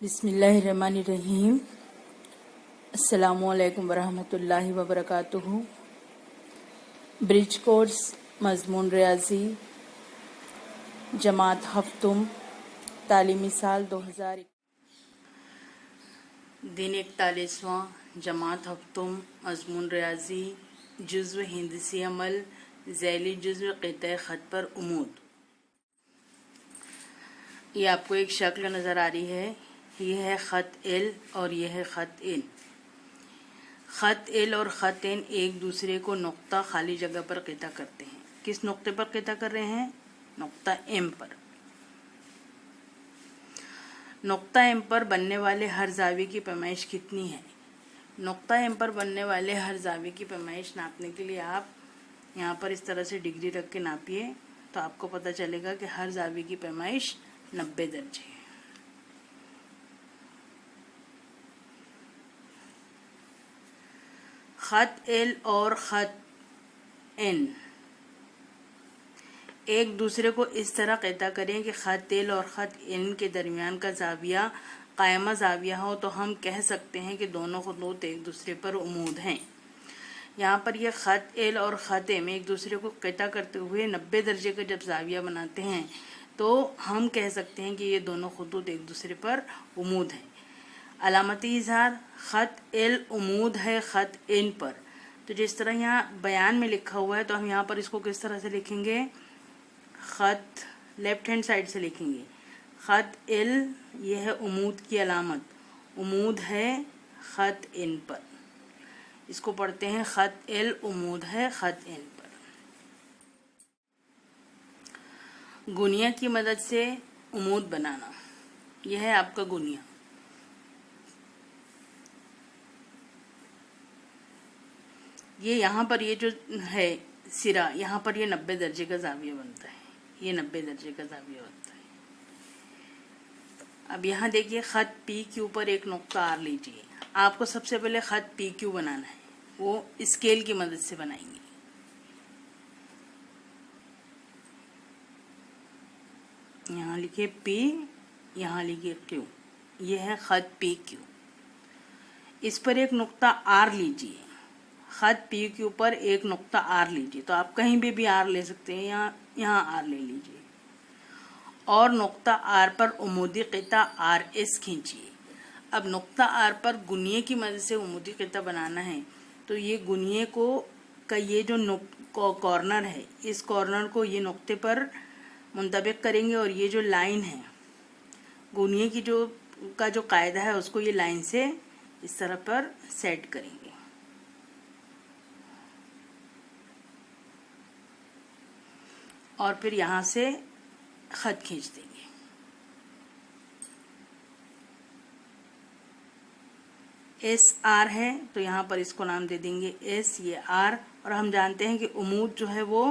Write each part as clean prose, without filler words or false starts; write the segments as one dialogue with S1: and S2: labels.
S1: बिस्मिल्लाहिर्रहमानिर्रहीम। अस्सलामुअलैकुम वरहमतुल्लाहि वबरकातुहू। ब्रिज कोर्स मजमून रियाजी जमात हफ्तुम तालीमी साल 2000 दिन 41वां जमात हफ्तुम मजमून रियाजी जुज़्व हिंदसी अमल ज़ैली जुज़्व क़िता ख़त पर उमूद। ये आपको एक शक्ल नज़र आ रही है। ये है ख़त एल और ये है ख़त एन। ख़त एल और ख़त एन एक दूसरे को नुक्ता खाली जगह पर क़िता करते हैं। किस नुक्ते पर क़िता कर रहे हैं? नुक्ता एम पर। नुक्ता एम पर बनने वाले हर ज़ाविये की पैमाइश कितनी है? नुक्ता एम पर बनने वाले हर ज़ाविये की पैमाइश नापने के लिए आप यहाँ पर इस तरह से डिग्री रख के नापिए तो आपको पता चलेगा कि हर ज़ाविये की पैमाइश 90 दर्जे है। ख़त एल और ख़त एन एक दूसरे को इस तरह क़िता करें कि ख़त एल और ख़त एन के दरमियान का ज़ाविया कायमा ज़ाविया हो तो हम कह सकते हैं कि दोनों ख़ुतूत एक दूसरे पर उमूद हैं। यहाँ पर यह ख़त एल और ख़त एम एक दूसरे को क़िता करते हुए 90 दर्जे का जब ज़ाविया बनाते हैं तो हम कह सकते हैं कि ये दोनों ख़ुतूत एक दूसरे पर उमूद हैं। अलामती इज़हार ख़त एल उमूद है ख़त एन पर। तो जिस तरह यहाँ बयान में लिखा हुआ है तो हम यहाँ पर इसको किस तरह से लिखेंगे? ख़त लेफ्ट हैंड साइड से लिखेंगे। ख़त एल ये है उमूद की अलामत, उमूद है ख़त एन पर। इसको पढ़ते हैं ख़त एल उमूद है ख़त एन पर। गुनिया की मदद से उमूद बनाना, यह है आपका गुनिया। ये यहाँ पर ये जो है सिरा, यहाँ पर ये 90 दर्जे का ज़ाविया बनता है। ये 90 दर्जे का ज़ाविया बनता है। अब यहाँ देखिए ख़त पी क्यू पर एक नुक्ता आर लीजिए। आपको सबसे पहले ख़त पी क्यू बनाना है, वो स्केल की मदद से बनाएंगे। यहाँ लिखिए पी, यहाँ लिखिए क्यू। ये है ख़त पी क्यू। इस पर एक नुक्ता आर लीजिए। ख़त पी क्यू पर एक नुक्ता आर लीजिए। तो आप कहीं भी आर ले सकते हैं, यहाँ आर ले लीजिए और नुक्ता आर पर उमूदी क़िता आर एस खींचिए। अब नुक्ता आर पर गुनिये की मदद से उमूदी क़िता बनाना है तो ये गुनिये को का ये जो कॉर्नर है, इस कॉर्नर को ये नुक्ते पर मुंतबिक करेंगे और ये जो लाइन है गुनिये की जो कायदा है उसको ये लाइन से इस तरह पर सेट करेंगे। और फिर यहाँ से ख़त खींच देंगे। एस आर है तो यहाँ पर इसको नाम दे देंगे एस, ये आर। और हम जानते हैं कि उमूद जो है वो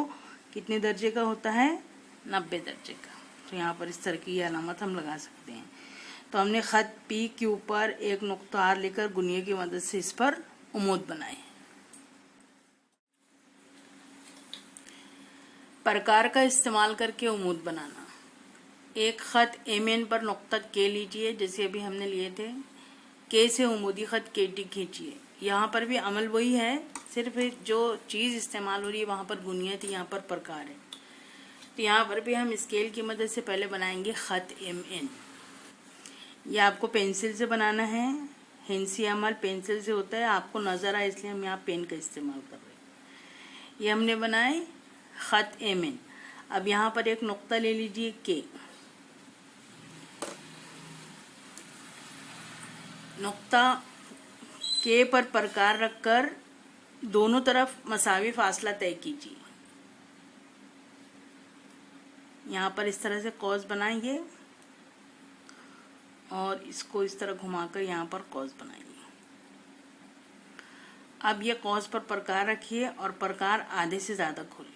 S1: कितने दर्जे का होता है? 90 दर्जे का। तो यहाँ पर इस तरह की अलामत हम लगा सकते हैं। तो हमने ख़त पी क्यू पर एक नुक्ता आर लेकर गुनिये की मदद से इस पर उमूद बनाए। प्रकार का इस्तेमाल करके उमूद बनाना। एक ख़त एम एन पर नुक्ता के लीजिए, जैसे अभी हमने लिए थे। के से उमूदी ख़त के टी खींचिए। यहाँ पर भी अमल वही है, सिर्फ जो चीज़ इस्तेमाल हो रही है वहाँ पर गुनिया थी, यहाँ पर प्रकार है। तो यहाँ पर भी हम स्केल की मदद से पहले बनाएंगे ख़त एम एन। ये आपको पेंसिल से बनाना है। हिंसी अमल पेंसिल से होता है, आपको नज़र आए इसलिए हम यहाँ पेन का इस्तेमाल कर रहे हैं। ये हमने बनाए ख़त एम एन। अब यहाँ पर एक नुक्ता ले लीजिए के। नुक्ता के पर प्रकार रखकर दोनों तरफ मसावी फासला तय कीजिए। यहाँ पर इस तरह से कॉस बनाएंगे और इसको इस तरह घुमाकर यहाँ पर कॉस बनाएंगे। अब ये कॉस पर प्रकार रखिए और प्रकार आधे से ज़्यादा खोलिए।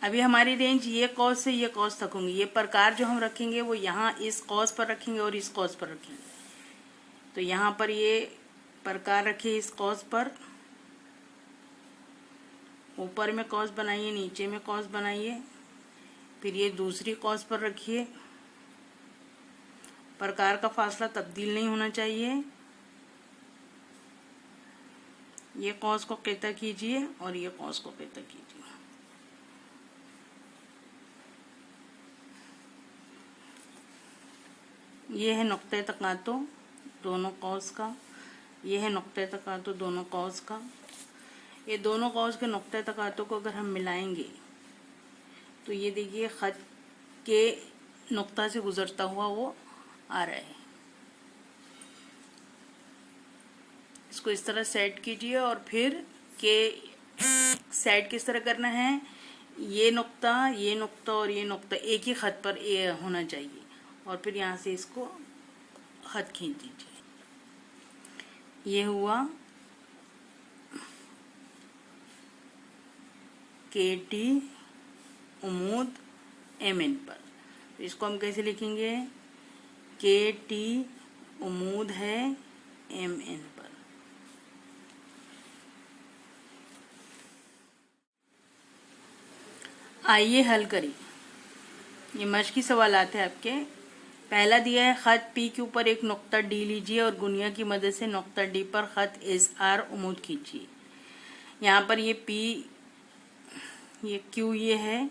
S1: अभी हमारी रेंज ये कॉस से ये कॉस तक होंगी। ये प्रकार जो हम रखेंगे वो यहाँ इस कॉस पर रखेंगे और इस कॉस पर रखेंगे। तो यहाँ पर ये प्रकार रखिए इस कॉस पर ऊपर में कॉस बनाइए, नीचे में कॉस बनाइए, फिर ये दूसरी कॉस पर रखिए। प्रकार का फासला तब्दील नहीं होना चाहिए। ये कॉस को कैता कीजिए और ये कॉस को कैता कीजिए। ये है नुक्ते तकातो दोनों कॉस का, ये है नुक्ते तकातो दोनों कॉस का। ये दोनों कॉस के नुक्ते तकातो को अगर हम मिलाएंगे तो ये देखिए खत के नुक्ता से गुजरता हुआ वो आ रहा है। इसको इस तरह सेट कीजिए और फिर के सेट किस तरह करना है, ये नुक्ता और ये नुक्ता एक ही खत पर होना चाहिए और फिर यहाँ से इसको खत खींच दीजिए। ये हुआ KT उमूद MN पर। तो इसको हम कैसे लिखेंगे, KT उमूद है MN पर। आइए हल करिए। ये मश्की सवालात है आपके। पहला दिया है खत P के ऊपर एक नुक्ता D लीजिए और गुनिया की मदद से नुक्ता D पर खत SR उमूद खींचिए। यहाँ पर ये P, ये Q ये है,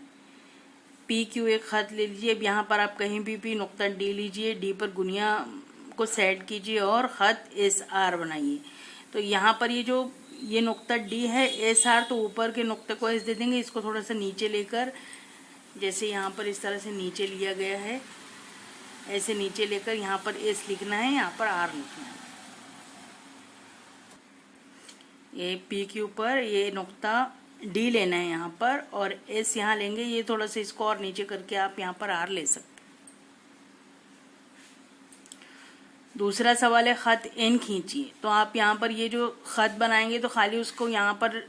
S1: PQ एक खत ले लीजिए। अब यहाँ पर आप कहीं भी नुक्ता D लीजिए, D पर गुनिया को सेट कीजिए और खत SR बनाइए। तो यहाँ पर ये जो ये नुक्ता D है SR, तो ऊपर के नुक्ते को S दे देंगे। इसको थोड़ा सा नीचे लेकर, जैसे यहाँ पर इस तरह से नीचे लिया गया है, ऐसे नीचे लेकर यहाँ पर S लिखना है, यहाँ पर R लिखना है। ये P के ऊपर ये नुक्ता D लेना है यहाँ पर और S यहाँ लेंगे। ये थोड़ा सा इसको और नीचे करके आप यहाँ पर R ले सकते हैं। दूसरा सवाल है खत N खींचिए। तो आप यहाँ पर ये जो खत बनाएंगे तो खाली उसको यहाँ पर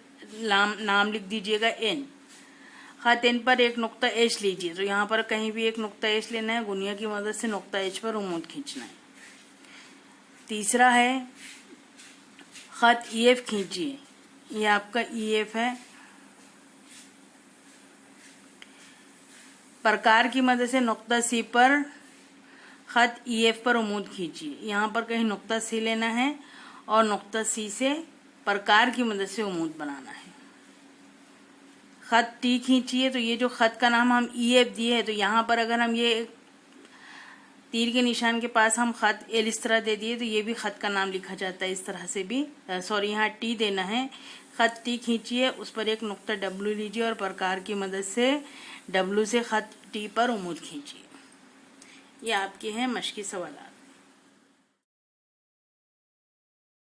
S1: नाम लिख दीजिएगा N। खत N पर एक नुक्ता H लीजिए। तो यहाँ पर कहीं भी एक नुक्ता H लेना है, गुनिया की मदद से नुक्ता H पर उमूद खींचना है। तीसरा है खत EF खींचिए। ये आपका EF है। प्रकार की मदद से नुक्ता C पर खत EF पर उमूद खींचिए। यहाँ पर कहीं नुक्ता C लेना है और नुक्ता C से प्रकार की मदद से उमूद बनाना है। खत T खींचिए। तो ये जो खत का नाम हम EF दिए है, तो यहाँ पर अगर हम ये तीर के निशान के पास हम खत L इस तरह दे दिए तो ये भी खत का नाम लिखा जाता है इस तरह से भी। सॉरी, यहाँ T देना है। खत T खींचिए, उस पर एक नुक्ता W लीजिए और प्रकार की मदद से W से खत T पर उमूद खींचिए। ये आपके हैं मश्की सवालात।